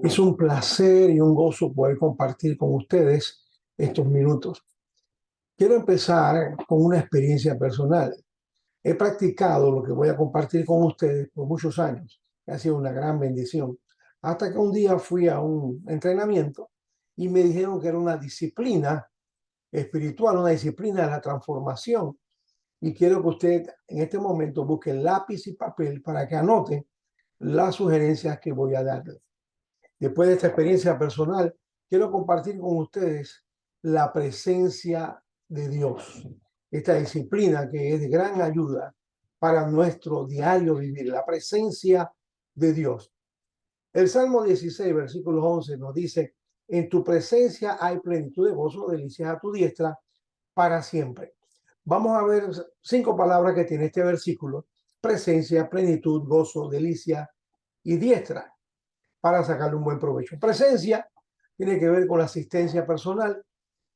Es un placer y un gozo poder compartir con ustedes estos minutos. Quiero empezar con una experiencia personal. He practicado lo que voy a compartir con ustedes por muchos años. Ha sido una gran bendición. Hasta que un día fui a un entrenamiento y me dijeron que era una disciplina espiritual, una disciplina de la transformación. Y quiero que usted en este momento busque lápiz y papel para que anote las sugerencias que voy a darle. Después de esta experiencia personal, quiero compartir con ustedes la presencia de Dios, esta disciplina que es de gran ayuda para nuestro diario vivir, la presencia de Dios. El Salmo 16, versículo 11 nos dice, en tu presencia hay plenitud de gozo, delicias a tu diestra para siempre. Vamos a ver 5 palabras que tiene este versículo: presencia, plenitud, gozo, delicia y diestra, para sacarle un buen provecho. Presencia tiene que ver con la asistencia personal.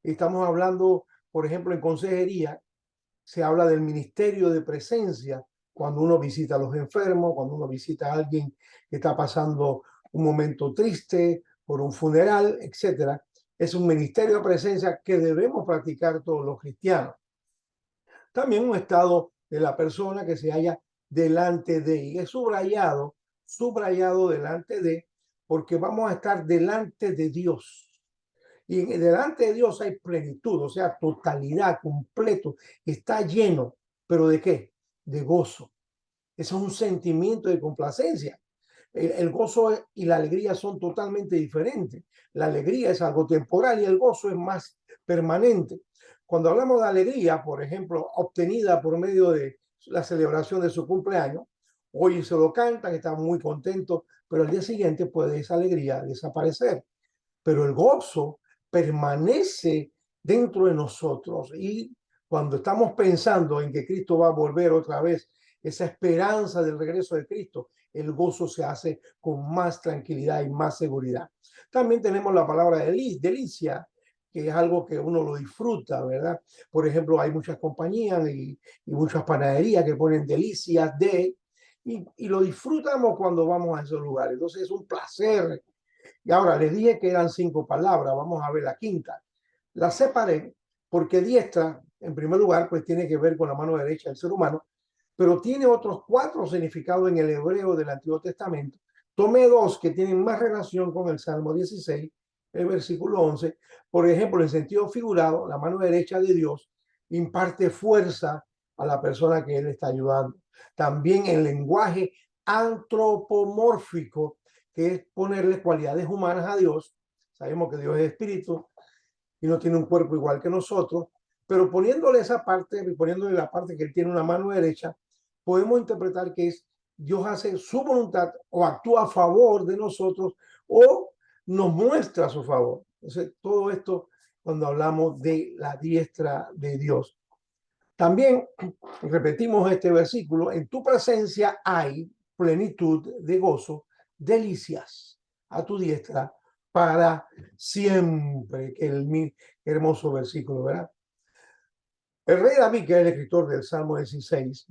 Estamos hablando, por ejemplo, en consejería, se habla del ministerio de presencia cuando uno visita a los enfermos, cuando uno visita a alguien que está pasando un momento triste por un funeral, etcétera. Es un ministerio de presencia que debemos practicar todos los cristianos. También un estado de la persona que se halla delante de, y es subrayado delante de, porque vamos a estar delante de Dios. Y delante de Dios hay plenitud, o sea, totalidad, completo, está lleno. ¿Pero de qué? De gozo. Eso es un sentimiento de complacencia. El gozo y la alegría son totalmente diferentes. La alegría es algo temporal y el gozo es más permanente. Cuando hablamos de alegría, por ejemplo, obtenida por medio de la celebración de su cumpleaños, hoy se lo cantan, están muy contentos, pero al día siguiente puede esa alegría desaparecer. Pero el gozo permanece dentro de nosotros, y cuando estamos pensando en que Cristo va a volver otra vez, esa esperanza del regreso de Cristo, el gozo se hace con más tranquilidad y más seguridad. También tenemos la palabra delicia, que es algo que uno lo disfruta, ¿verdad? Por ejemplo, hay muchas compañías y muchas panaderías que ponen delicias y lo disfrutamos cuando vamos a esos lugares. Entonces es un placer. Y ahora les dije que eran 5 palabras, vamos a ver la quinta. La separé porque diestra, en primer lugar, pues tiene que ver con la mano derecha del ser humano, pero tiene otros 4 significados en el hebreo del Antiguo Testamento. Tomé 2 que tienen más relación con el Salmo 16, el versículo 11. Por ejemplo, en sentido figurado, la mano derecha de Dios imparte fuerza a la persona que él está ayudando. También en lenguaje antropomórfico, que es ponerle cualidades humanas a Dios. Sabemos que Dios es espíritu y no tiene un cuerpo igual que nosotros, pero poniéndole esa parte, poniéndole la parte que él tiene una mano derecha, podemos interpretar que es Dios hace su voluntad o actúa a favor de nosotros o nos muestra su favor. Entonces, todo esto cuando hablamos de la diestra de Dios. También repetimos este versículo: en tu presencia hay plenitud de gozo, delicias a tu diestra para siempre. Que el hermoso versículo, ¿verdad? El rey David, que es el escritor del Salmo 16,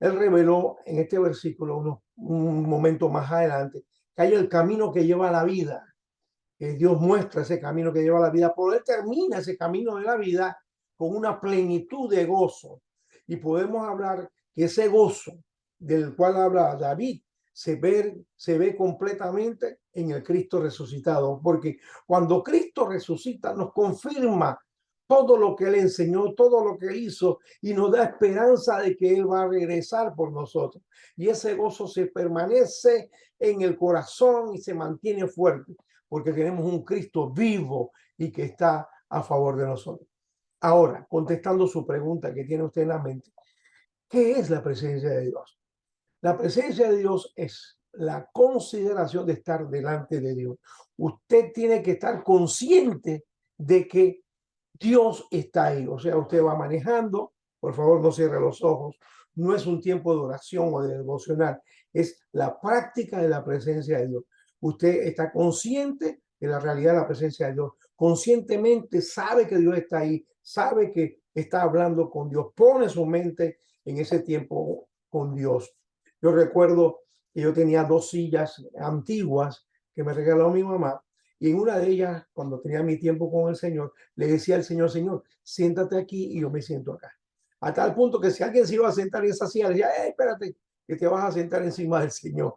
él reveló en este versículo un momento más adelante que hay el camino que lleva a la vida. Dios muestra ese camino que lleva a la vida, pero él termina ese camino de la vida con una plenitud de gozo. Y podemos hablar que ese gozo del cual habla David se ve completamente en el Cristo resucitado, porque cuando Cristo resucita nos confirma todo lo que él enseñó, todo lo que él hizo, y nos da esperanza de que él va a regresar por nosotros. Y ese gozo se permanece en el corazón y se mantiene fuerte, porque tenemos un Cristo vivo y que está a favor de nosotros. Ahora, contestando su pregunta que tiene usted en la mente, ¿qué es la presencia de Dios? La presencia de Dios es la consideración de estar delante de Dios. Usted tiene que estar consciente de que Dios está ahí. O sea, usted va manejando, por favor no cierre los ojos. No es un tiempo de oración o de devocional, es la práctica de la presencia de Dios. Usted está consciente de la realidad de la presencia de Dios. Conscientemente sabe que Dios está ahí, sabe que está hablando con Dios, pone su mente en ese tiempo con Dios. Yo recuerdo que yo tenía 2 sillas antiguas que me regaló mi mamá. Y en una de ellas, cuando tenía mi tiempo con el Señor, le decía al Señor, Señor, siéntate aquí y yo me siento acá. A tal punto que si alguien se iba a sentar en esa silla, le decía, espérate, que te vas a sentar encima del Señor.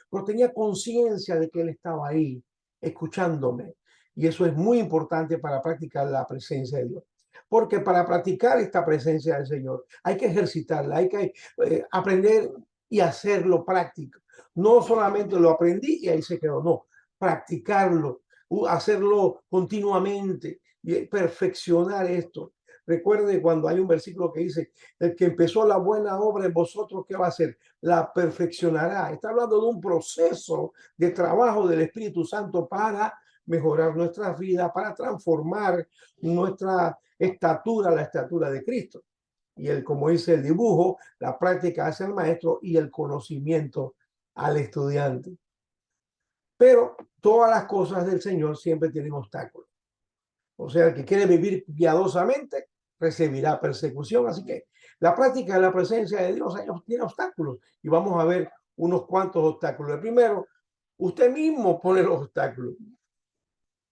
Pero tenía conciencia de que Él estaba ahí, escuchándome. Y eso es muy importante para practicar la presencia de Dios. Porque para practicar esta presencia del Señor hay que ejercitarla, hay que aprender y hacerlo práctico. No solamente lo aprendí y ahí se quedó, no, practicarlo, hacerlo continuamente y perfeccionar esto. Recuerde cuando hay un versículo que dice, el que empezó la buena obra en vosotros, ¿qué va a hacer? La perfeccionará. Está hablando de un proceso de trabajo del Espíritu Santo para mejorar nuestras vidas, para transformar nuestra estatura, la estatura de Cristo. Y el, como dice el dibujo, la práctica hace al maestro y el conocimiento al estudiante. Pero todas las cosas del Señor siempre tienen obstáculos. O sea, el que quiere vivir piadosamente recibirá persecución. Así que la práctica de la presencia de Dios tiene obstáculos. Y vamos a ver unos cuantos obstáculos. El primero, usted mismo pone los obstáculos.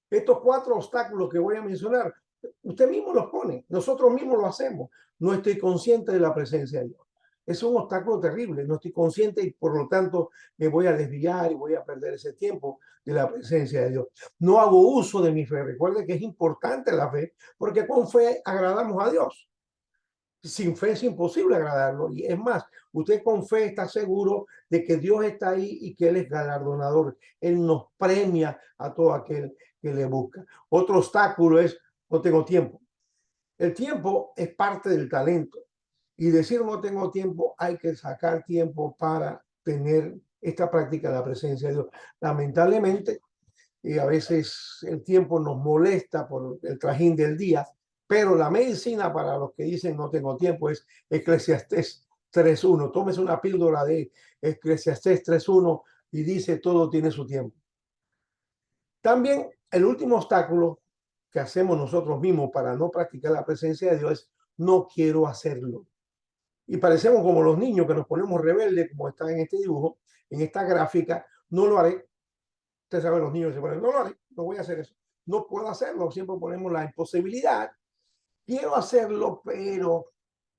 Estos 4 obstáculos que voy a mencionar, usted mismo los pone. Nosotros mismos lo hacemos. No estoy consciente de la presencia de Dios. Es un obstáculo terrible. No estoy consciente y por lo tanto me voy a desviar y voy a perder ese tiempo de la presencia de Dios. No hago uso de mi fe. Recuerde que es importante la fe porque con fe agradamos a Dios. Sin fe es imposible agradarlo. Y es más, usted con fe está seguro de que Dios está ahí y que Él es galardonador. Él nos premia a todo aquel que le busca. Otro obstáculo es, no tengo tiempo. El tiempo es parte del talento. Y decir no tengo tiempo, hay que sacar tiempo para tener esta práctica de la presencia de Dios. Lamentablemente, y a veces el tiempo nos molesta por el trajín del día, pero la medicina para los que dicen no tengo tiempo es Eclesiastés 3.1. Tómese una píldora de Eclesiastés 3.1 y dice todo tiene su tiempo. También el último obstáculo que hacemos nosotros mismos para no practicar la presencia de Dios es no quiero hacerlo. Y parecemos como los niños que nos ponemos rebeldes, como está en este dibujo, en esta gráfica, no lo haré. Usted sabe, los niños se ponen, no lo haré, no voy a hacer eso. No puedo hacerlo, siempre ponemos la imposibilidad. Quiero hacerlo, pero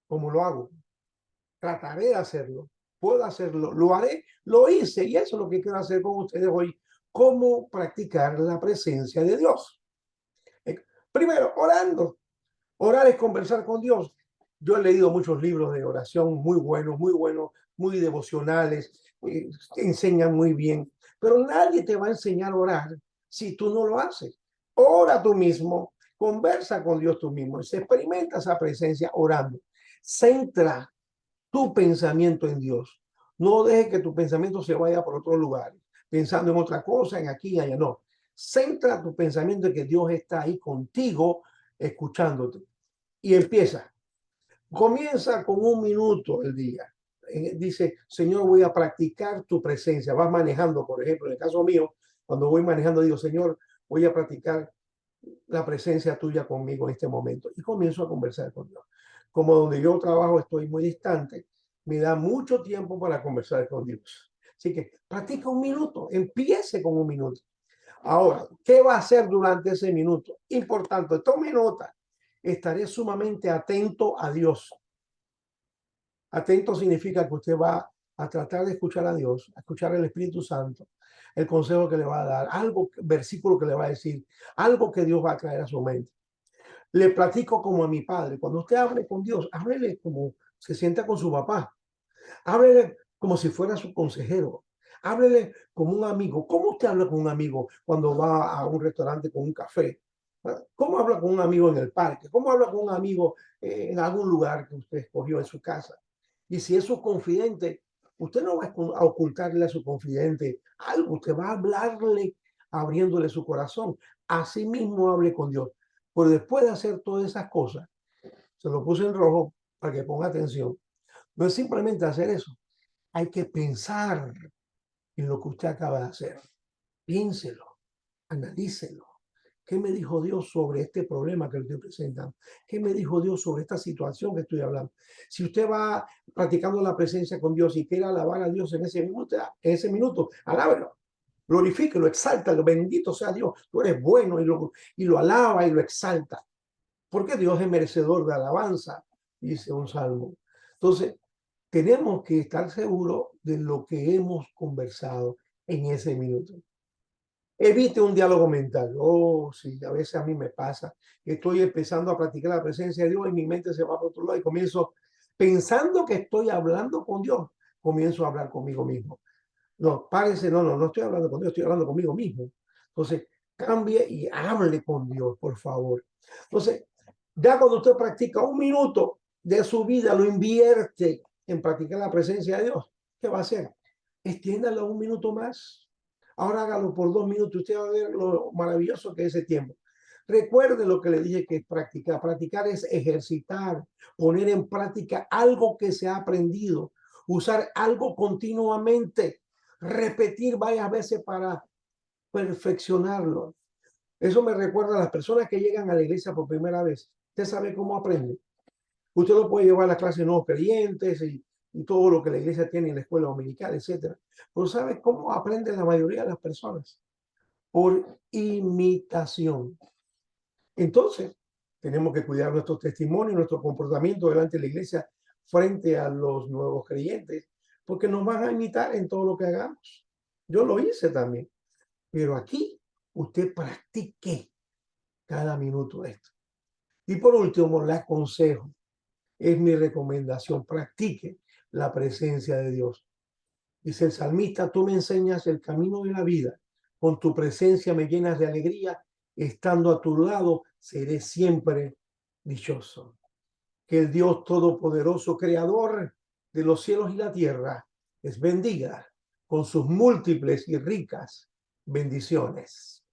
¿cómo lo hago? Trataré de hacerlo, puedo hacerlo, lo haré, lo hice y eso es lo que quiero hacer con ustedes hoy. ¿Cómo practicar la presencia de Dios? Primero, orando. Orar es conversar con Dios. Yo he leído muchos libros de oración muy buenos, muy devocionales, enseñan muy bien, pero nadie te va a enseñar a orar si tú no lo haces. Ora tú mismo, conversa con Dios tú mismo, se experimenta esa presencia orando. Centra tu pensamiento en Dios. No dejes que tu pensamiento se vaya por otro lugar, pensando en otra cosa, en aquí y allá. No. Centra tu pensamiento en que Dios está ahí contigo, escuchándote. Y empieza. Comienza con 1 minuto el día. Dice, Señor, voy a practicar tu presencia. Vas manejando, por ejemplo, en el caso mío, cuando voy manejando, digo, Señor, voy a practicar la presencia tuya conmigo en este momento. Y comienzo a conversar con Dios. Como donde yo trabajo estoy muy distante, me da mucho tiempo para conversar con Dios. Así que practica 1 minuto, empiece con 1 minuto. Ahora, ¿qué va a hacer durante ese minuto? Importante, tome nota. Estaré sumamente atento a Dios. Atento significa que usted va a tratar de escuchar a Dios, a escuchar al Espíritu Santo, el consejo que le va a dar, algo, versículo que le va a decir, algo que Dios va a traer a su mente. Le platico como a mi padre. Cuando usted hable con Dios, háblele como se sienta con su papá. Háblele como si fuera su consejero. Háblele como un amigo. ¿Cómo usted habla con un amigo cuando va a un restaurante con un café? ¿Cómo habla con un amigo en el parque? ¿Cómo habla con un amigo en algún lugar que usted escogió en su casa? Y si es su confidente, usted no va a ocultarle a su confidente algo, usted va a hablarle abriéndole su corazón. Así mismo hable con Dios. Pero después de hacer todas esas cosas, se lo puse en rojo para que ponga atención. No es simplemente hacer eso. Hay que pensar en lo que usted acaba de hacer. Piénselo, analícelo. ¿Qué me dijo Dios sobre este problema que le estoy presentando? ¿Qué me dijo Dios sobre esta situación que estoy hablando? Si usted va practicando la presencia con Dios y quiere alabar a Dios en ese minuto, alábelo. glorifica, lo exalta, bendito sea Dios, tú eres bueno, y lo alaba y lo exalta, porque Dios es merecedor de alabanza, dice un salmo. Entonces, tenemos que estar seguros de lo que hemos conversado en ese minuto. Evite un diálogo mental. Oh, sí, a veces a mí me pasa que estoy empezando a practicar la presencia de Dios y mi mente se va para otro lado y comienzo, pensando que estoy hablando con Dios, comienzo a hablar conmigo mismo. No, párese, no estoy hablando con Dios, estoy hablando conmigo mismo. Entonces, cambie y hable con Dios, por favor. Entonces, ya cuando usted practica un minuto de su vida, lo invierte en practicar la presencia de Dios, ¿qué va a hacer? Extiéndalo un minuto más. Ahora hágalo por 2 minutos. Usted va a ver lo maravilloso que es ese tiempo. Recuerde lo que le dije que es practicar. Practicar es ejercitar, poner en práctica algo que se ha aprendido, usar algo continuamente, repetir varias veces para perfeccionarlo. Eso me recuerda a las personas que llegan a la iglesia por primera vez. Usted sabe cómo aprende. Usted lo puede llevar a la clase de nuevos creyentes y todo lo que la iglesia tiene en la escuela dominical, etcétera. Pero ¿sabe cómo aprende la mayoría de las personas? Por imitación. Entonces, tenemos que cuidar nuestro testimonio, nuestro comportamiento delante de la iglesia frente a los nuevos creyentes, porque nos van a imitar en todo lo que hagamos. Yo lo hice también, pero aquí usted practique cada minuto de esto. Y por último, le aconsejo, es mi recomendación, practique la presencia de Dios. Dice el salmista, tú me enseñas el camino de la vida, con tu presencia me llenas de alegría, estando a tu lado seré siempre dichoso. Que el Dios Todopoderoso, Creador de los cielos y la tierra, les bendiga con sus múltiples y ricas bendiciones.